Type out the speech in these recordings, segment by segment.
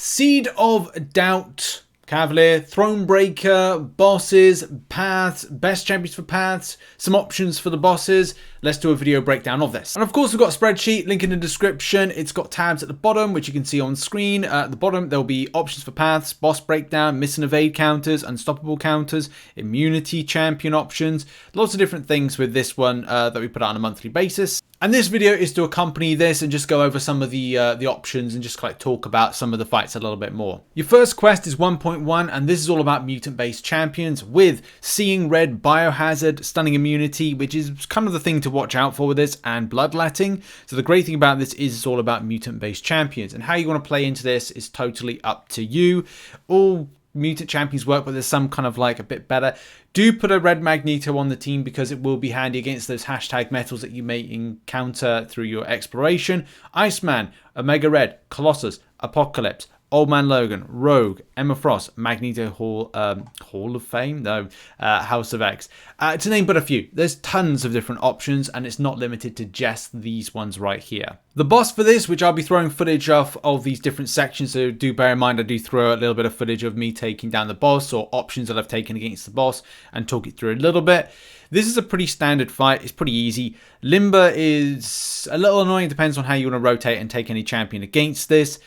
Seed of Doubt, Cavalier, Thronebreaker, bosses, paths, best champions for paths, some options for the bosses. Let's do a video breakdown of this. And of course, we've got a spreadsheet, link in the description. It's got tabs at the bottom, which you can see on screen. At the bottom, there'll be options for paths, boss breakdown, miss and evade counters, unstoppable counters, immunity champion options, lots of different things with this one that we put out on a monthly basis. And this video is to accompany this and just go over some of the options and just like talk about some of the fights a little bit more. Your first quest is 1.1, and this is all about mutant-based champions with Seeing Red, Biohazard, Stunning Immunity, which is kind of the thing to watch out for with this, and Bloodletting. So the great thing about this is it's all about mutant-based champions, and how you want to play into this is totally up to you. All mutant champions work, but there's some kind of like a bit better. Do put a red Magneto on the team because it will be handy against those hashtag metals that you may encounter through your exploration. Iceman, Omega Red, Colossus, Apocalypse, Old Man Logan, Rogue, Emma Frost, Magneto Hall of Fame? No, House of X. To name but a few. There's tons of different options, and it's not limited to just these ones right here. The boss for this, which I'll be throwing footage of these different sections, so do bear in mind I do throw a little bit of footage of me taking down the boss or options that I've taken against the boss and talk it through a little bit. This is a pretty standard fight. It's pretty easy. Limber is a little annoying. Depends on how you want to rotate and take any champion against this.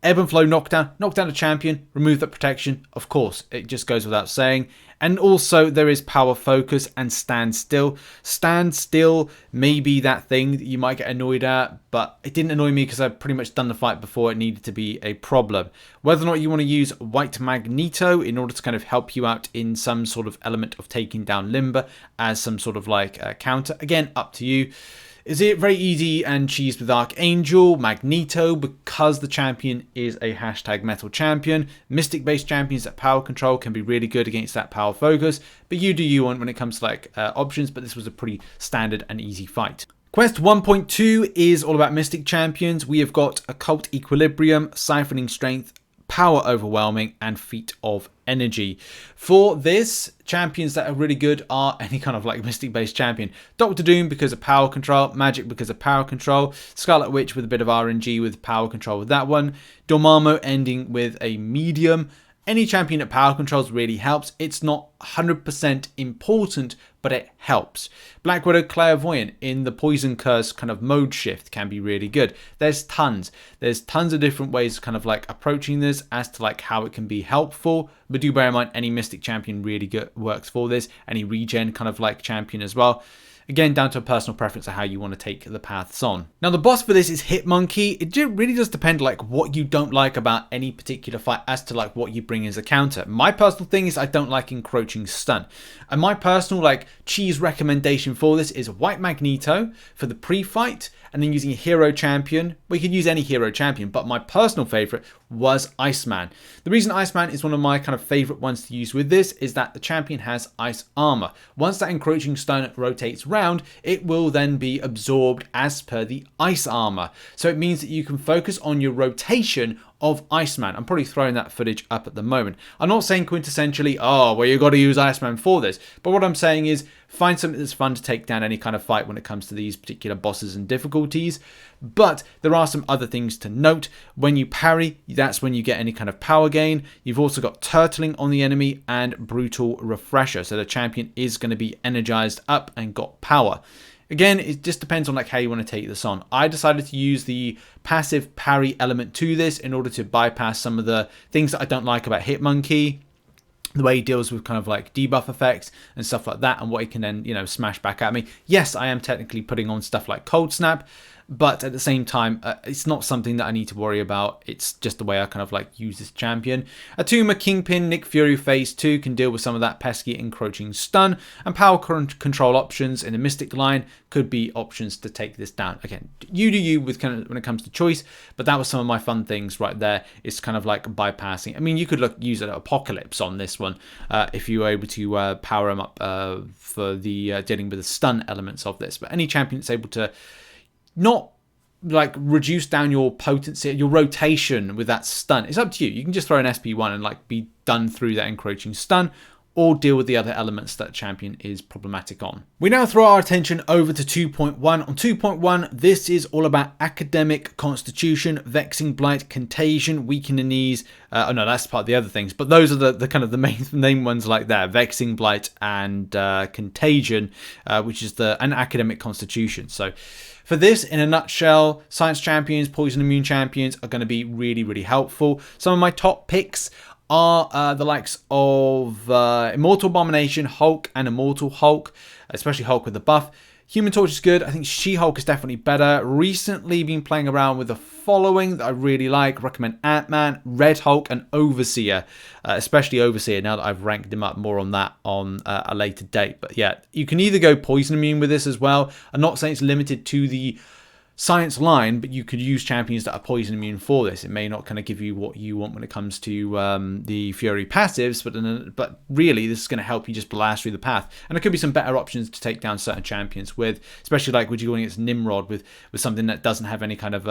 Ebb and Flow knockdown a champion, remove that protection, of course, it just goes without saying. And also there is Power Focus and Stand Still. Stand Still may be that thing that you might get annoyed at, but it didn't annoy me because I've pretty much done the fight before it needed to be a problem. Whether or not you want to use White Magneto in order to kind of help you out in some sort of element of taking down Limber as some sort of like counter, again, up to you. Is it very easy and cheese with Archangel, Magneto, because the champion is a hashtag metal champion. Mystic based champions that power control can be really good against that power focus, but you do you want when it comes to like options, but this was a pretty standard and easy fight. Quest 1.2 is all about Mystic champions. We have got Occult Equilibrium, Siphoning Strength, Power Overwhelming, and Feat of Energy. For this, champions that are really good are any kind of like Mystic based champion. Doctor Doom because of power control, Magic because of power control, Scarlet Witch with a bit of RNG with power control with that one, Dormammu ending with a medium. Any champion that power controls really helps. It's not 100% important, but it helps. Black Widow Clairvoyant in the Poison Curse kind of mode shift can be really good. There's tons of different ways of kind of like approaching this as to like how it can be helpful. But do bear in mind any Mystic champion really good works for this. Any regen kind of like champion as well. Again, down to a personal preference of how you want to take the paths on. Now, the boss for this is Hitmonkey. It really does depend like what you don't like about any particular fight as to like what you bring as a counter. My personal thing is I don't like encroaching stun. And my personal like cheese recommendation for this is White Magneto for the pre-fight, and then using a hero champion. We can use any hero champion, but my personal favorite was Iceman. The reason Iceman is one of my kind of favorite ones to use with this is that the champion has ice armor. Once that encroaching stun rotates round, it will then be absorbed as per the ice armor. So it means that you can focus on your rotation of Iceman. I'm probably throwing that footage up at the moment. I'm not saying quintessentially, oh, well, you've got to use Iceman for this. But what I'm saying is find something that's fun to take down any kind of fight when it comes to these particular bosses and difficulties. But there are some other things to note. When you parry, that's when you get any kind of power gain. You've also got Turtling on the enemy and Brutal Refresher. So the champion is going to be energized up and got power. Again, it just depends on like how you want to take this on. I decided to use the passive parry element to this in order to bypass some of the things that I don't like about Hitmonkey. The way he deals with kind of like debuff effects and stuff like that, and what he can then, you know, smash back at me. Yes, I am technically putting on stuff like Cold Snap, but at the same time, it's not something that I need to worry about. It's just the way I kind of like use this champion. Atuma, Kingpin, Nick Fury Phase 2 can deal with some of that pesky encroaching stun, and power control options in the Mystic line could be options to take this down. Again, you do you with kind of when it comes to choice, but that was some of my fun things right there. It's kind of like bypassing. I mean, you could use an Apocalypse on this one if you were able to power him up for the dealing with the stun elements of this. But any champion that's able to not like reduce down your potency, your rotation with that stun, it's up to you. You can just throw an SP1 and like be done through that encroaching stun, or deal with the other elements that champion is problematic on. We now throw our attention over to 2.1. On 2.1, this is all about academic constitution, vexing blight, contagion, weakening knees. Oh no, that's part of the other things, but those are the kind of the main ones like that: vexing blight and contagion, which is an academic constitution. So for this, in a nutshell, science champions, poison immune champions are going to be really, really helpful. Some of my top picks are the likes of Immortal Abomination, Hulk, and Immortal Hulk, especially Hulk with the buff. Human Torch is good. I think She-Hulk is definitely better. Recently been playing around with the following that I really like. Recommend Ant-Man, Red Hulk, and Overseer, especially Overseer, now that I've ranked him up. More on that on a later date. But yeah, you can either go poison immune with this as well. I'm not saying it's limited to the science line, but you could use champions that are poison immune for this. It may not kind of give you what you want when it comes to the Fury passives, but really this is going to help you just blast through the path. And there could be some better options to take down certain champions with, especially like would you going against Nimrod with something that doesn't have any kind of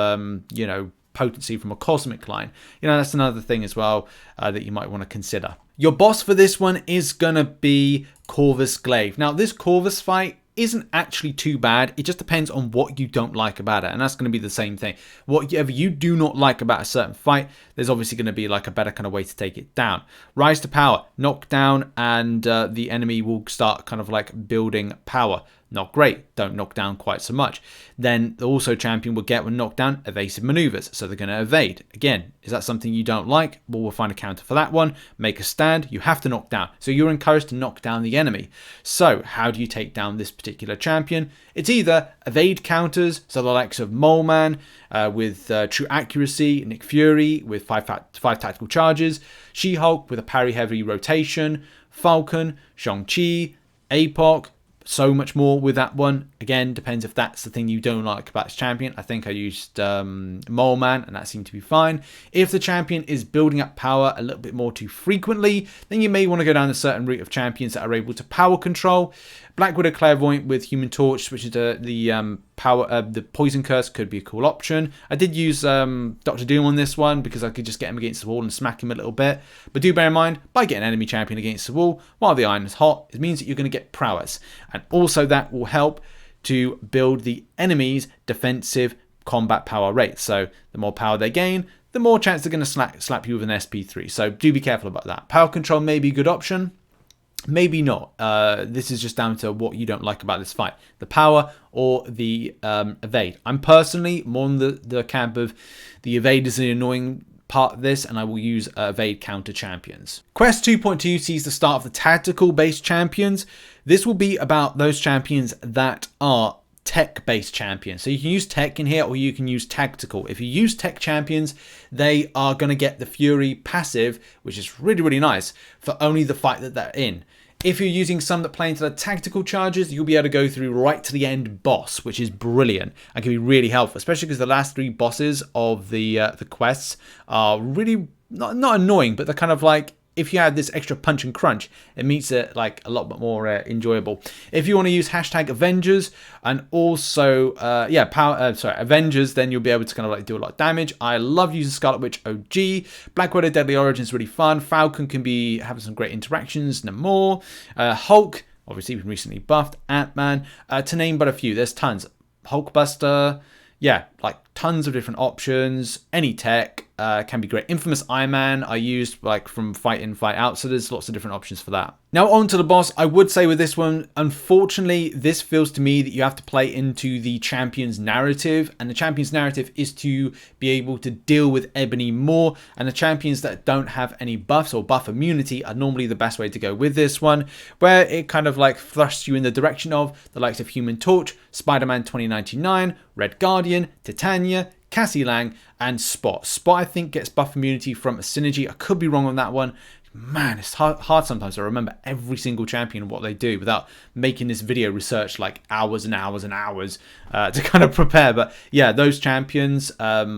you know, potency from a cosmic line. You know, that's another thing as well that you might want to consider. Your boss for this one is going to be Corvus Glaive. Now this Corvus fight isn't actually too bad. It just depends on what you don't like about it, and that's going to be the same thing. Whatever you do not like about a certain fight, there's obviously going to be like a better kind of way to take it down. Rise to power, knock down, and the enemy will start kind of like building power. Not great, don't knock down quite so much. Then the also champion will get when knocked down evasive maneuvers, so they're going to evade. Again, is that something you don't like? Well, we'll find a counter for that one. Make a stand, you have to knock down. So you're encouraged to knock down the enemy. So how do you take down this particular champion? It's either evade counters, so the likes of Mole Man with true accuracy, Nick Fury with 5 tactical charges, She-Hulk with a parry heavy rotation, Falcon, Shang-Chi, Apoc, so much more with that one. Again, depends if that's the thing you don't like about this champion. I think I used Mole Man and that seemed to be fine. If the champion is building up power a little bit more too frequently, then you may want to go down a certain route of champions that are able to power control. Black Widow Clairvoyant with Human Torch, which is the Poison Curse, could be a cool option. I did use Dr. Doom on this one because I could just get him against the wall and smack him a little bit. But do bear in mind, by getting an enemy champion against the wall while the iron is hot, it means that you're going to get prowess. And also that will help to build the enemy's defensive combat power rate. So the more power they gain, the more chance they're going to slap you with an SP3. So do be careful about that. Power control may be a good option. Maybe not. This is just down to what you don't like about this fight. The power or the evade. I'm personally more on the camp of the evade is an annoying part of this, and I will use evade counter champions. Quest 2.2 sees the start of the tactical based champions. This will be about those champions that are tech-based champions. So you can use tech in here or you can use tactical. If you use tech champions, they are going to get the Fury passive, which is really, really nice for only the fight that they're in. If you're using some that play into the tactical charges, you'll be able to go through right to the end boss, which is brilliant and can be really helpful, especially because the last 3 bosses of the quests are really not annoying, but they're kind of like, if you add this extra punch and crunch, it makes it like a lot bit more enjoyable. If you want to use hashtag Avengers and also Avengers, then you'll be able to kind of like do a lot of damage. I love using Scarlet Witch OG. Black Widow Deadly Origin is really fun. Falcon can be having some great interactions. No more. Hulk, obviously been recently buffed. Ant-Man, to name but a few. There's tons. Hulkbuster. Yeah, like tons of different options. Any tech can be great. Infamous Iceman I used like from fight in, fight out. So there's lots of different options for that. Now on to the boss. I would say with this one, unfortunately, this feels to me that you have to play into the champion's narrative. And the champion's narrative is to be able to deal with Ebony more. And the champions that don't have any buffs or buff immunity are normally the best way to go with this one. Where it kind of like thrusts you in the direction of the likes of Human Torch, Spider-Man 2099, Red Guardian, Titania, Cassie Lang, and Spot. Spot, I think, gets buff immunity from a synergy. I could be wrong on that one. Man, it's hard sometimes to remember every single champion and what they do without making this video research like hours and hours and hours to kind of prepare. But yeah, those champions,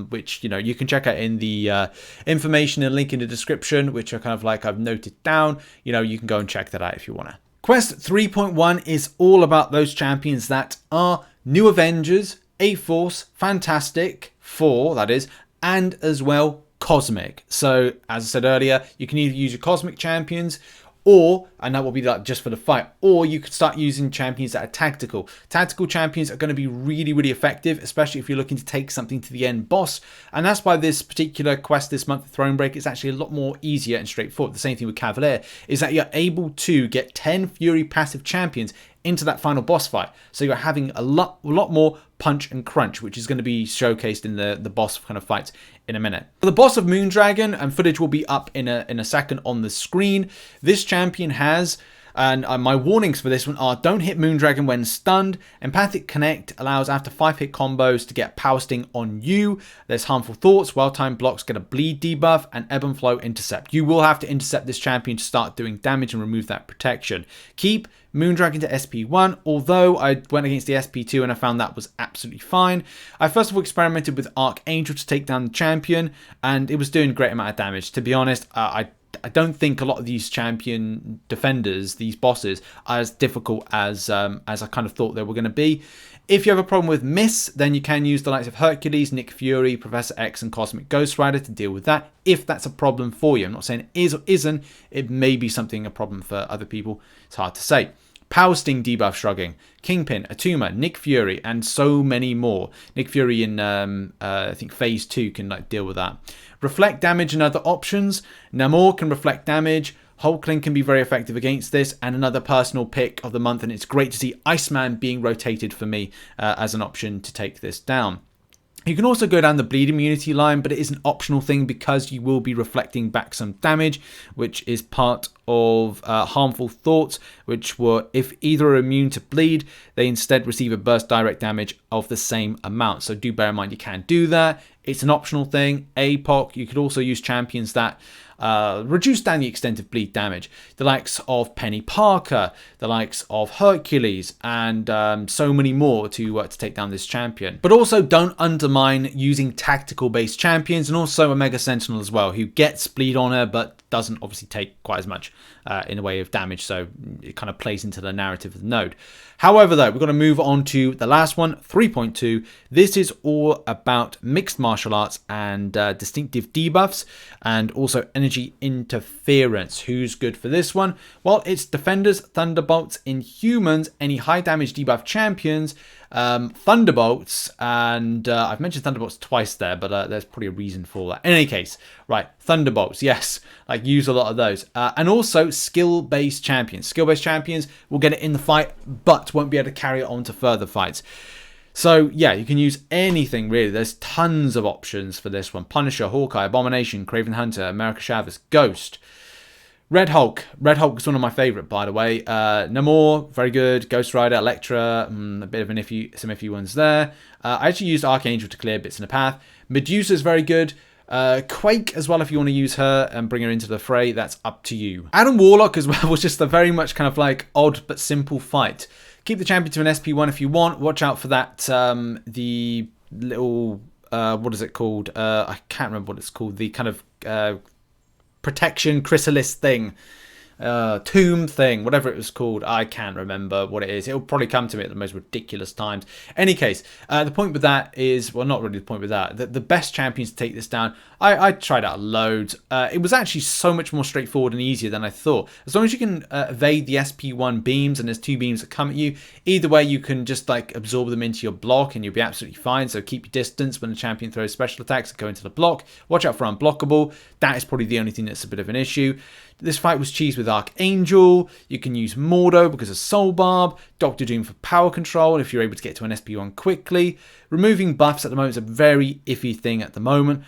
which, you know, you can check out in the information and link in the description, which are kind of like I've noted down. You know, you can go and check that out if you want to. Quest 3.1 is all about those champions that are New Avengers, A-Force, Fantastic Four, that is, and as well Cosmic. So as I said earlier, you can either use your Cosmic champions Or, and that will be like just for the fight, or you could start using champions that are tactical. Tactical champions are going to be really, really effective, especially if you're looking to take something to the end boss. And that's why this particular quest this month, Thronebreaker, is actually a lot more easier and straightforward. The same thing with Cavalier, is that you're able to get 10 Fury passive champions into that final boss fight. So you're having a lot more punch and crunch, which is going to be showcased in the boss kind of fights in a minute. The boss of Moondragon, and footage will be up in a second on the screen. This champion has, and my warnings for this one are: don't hit Moondragon when stunned. Empathic Connect allows after 5-hit combos to get Power Sting on you. There's Harmful Thoughts, well-timed blocks get a bleed debuff, and Ebb and Flow intercept. You will have to intercept this champion to start doing damage and remove that protection. Keep Moondragon to SP1, although I went against the SP2 and I found that was absolutely fine. I first of all experimented with Archangel to take down the champion, and it was doing a great amount of damage. To be honest, I don't think a lot of these champion defenders, these bosses, are as difficult as I kind of thought they were going to be. If you have a problem with miss, then you can use the likes of Hercules, Nick Fury, Professor X, and Cosmic Ghost Rider to deal with that, if that's a problem for you. I'm not saying it is or isn't. It may be something a problem for other people. It's hard to say. Power Sting debuff shrugging, Kingpin, Atuma, Nick Fury, and so many more. Nick Fury in I think phase 2 can like deal with that. Reflect damage and other options. Namor can reflect damage. Hulkling can be very effective against this, and another personal pick of the month, and it's great to see Iceman being rotated for me as an option to take this down. You can also go down the bleed immunity line, but it is an optional thing because you will be reflecting back some damage, which is part of Harmful Thoughts, which were, if either are immune to bleed, they instead receive a burst direct damage of the same amount. So do bear in mind you can do that. It's an optional thing. Apoc, you could also use champions that reduce down the extent of bleed damage. The likes of Penny Parker, the likes of Hercules, and so many more to take down this champion. But also don't undermine using tactical based champions, and also Omega Sentinel as well, who gets bleed on her but doesn't obviously take quite as much in the way of damage, so it kind of plays into the narrative of the node. However, though, we're going to move on to the last one, 3.2. This is all about mixed martial arts and distinctive debuffs, and also energy interference. Who's good for this one? Well, it's Defenders, Thunderbolts, Inhumans, any high damage debuff champions, Thunderbolts, and I've mentioned Thunderbolts twice there, but there's probably a reason for that. In any case, right, Thunderbolts, yes, like use a lot of those, and also skill-based champions. Skill-based champions will get it in the fight, but won't be able to carry it on to further fights. So yeah, you can use anything really. There's tons of options for this one. Punisher, Hawkeye, Abomination, Craven Hunter, America Chavez, Ghost, Red Hulk. Red Hulk is one of my favourite, by the way. Namor, very good. Ghost Rider, Elektra, a bit of some iffy ones there. I actually used Archangel to clear bits in the path. Medusa is very good. Quake as well, if you want to use her and bring her into the fray, that's up to you. Adam Warlock as well was just a very much kind of like odd but simple fight. Keep the champion to an SP1 if you want. Watch out for that, the little, what is it called? I can't remember what it's called. The kind of protection chrysalis thing. Tomb thing, whatever it was called. I can't remember what it is. It'll probably come to me at the most ridiculous times. Any case, the point with that is, well, not really the point with that. The best champions to take this down, I tried out loads. It was actually so much more straightforward and easier than I thought. As long as you can evade the SP1 beams, and there's 2 beams that come at you, either way you can just like absorb them into your block and you'll be absolutely fine. So keep your distance when the champion throws special attacks and go into the block. Watch out for unblockable. That is probably the only thing that's a bit of an issue. This fight was cheesed with Archangel. You can use Mordo because of Soul Barb. Doctor Doom for power control if you're able to get to an SP1 quickly. Removing buffs at the moment is a very iffy thing at the moment.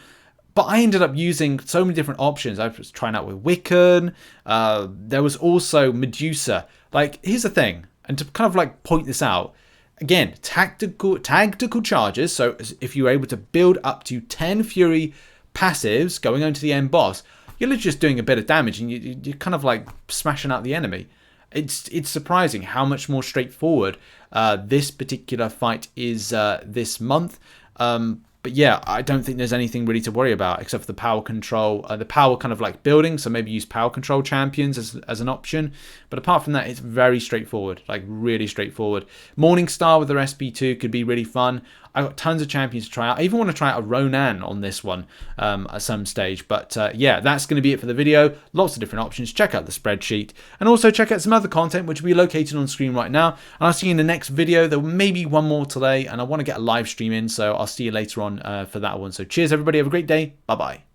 But I ended up using so many different options. I was trying out with Wiccan. There was also Medusa. Like, here's the thing. And to kind of like point this out. Again, tactical charges. So if you're able to build up to 10 Fury passives going on to the end boss, you're literally just doing a bit of damage and you're kind of like smashing out the enemy. It's surprising how much more straightforward this particular fight is this month. But yeah, I don't think there's anything really to worry about except for the power control, the power kind of like building. So maybe use power control champions as an option. But apart from that, it's very straightforward, like really straightforward. Morningstar with their SP2 could be really fun. I've got tons of champions to try out. I even want to try out a Ronan on this one at some stage. But yeah, that's going to be it for the video. Lots of different options. Check out the spreadsheet. And also check out some other content which will be located on screen right now. And I'll see you in the next video. There may be one more today. And I want to get a live stream in. So I'll see you later on for that one. So cheers, everybody. Have a great day. Bye-bye.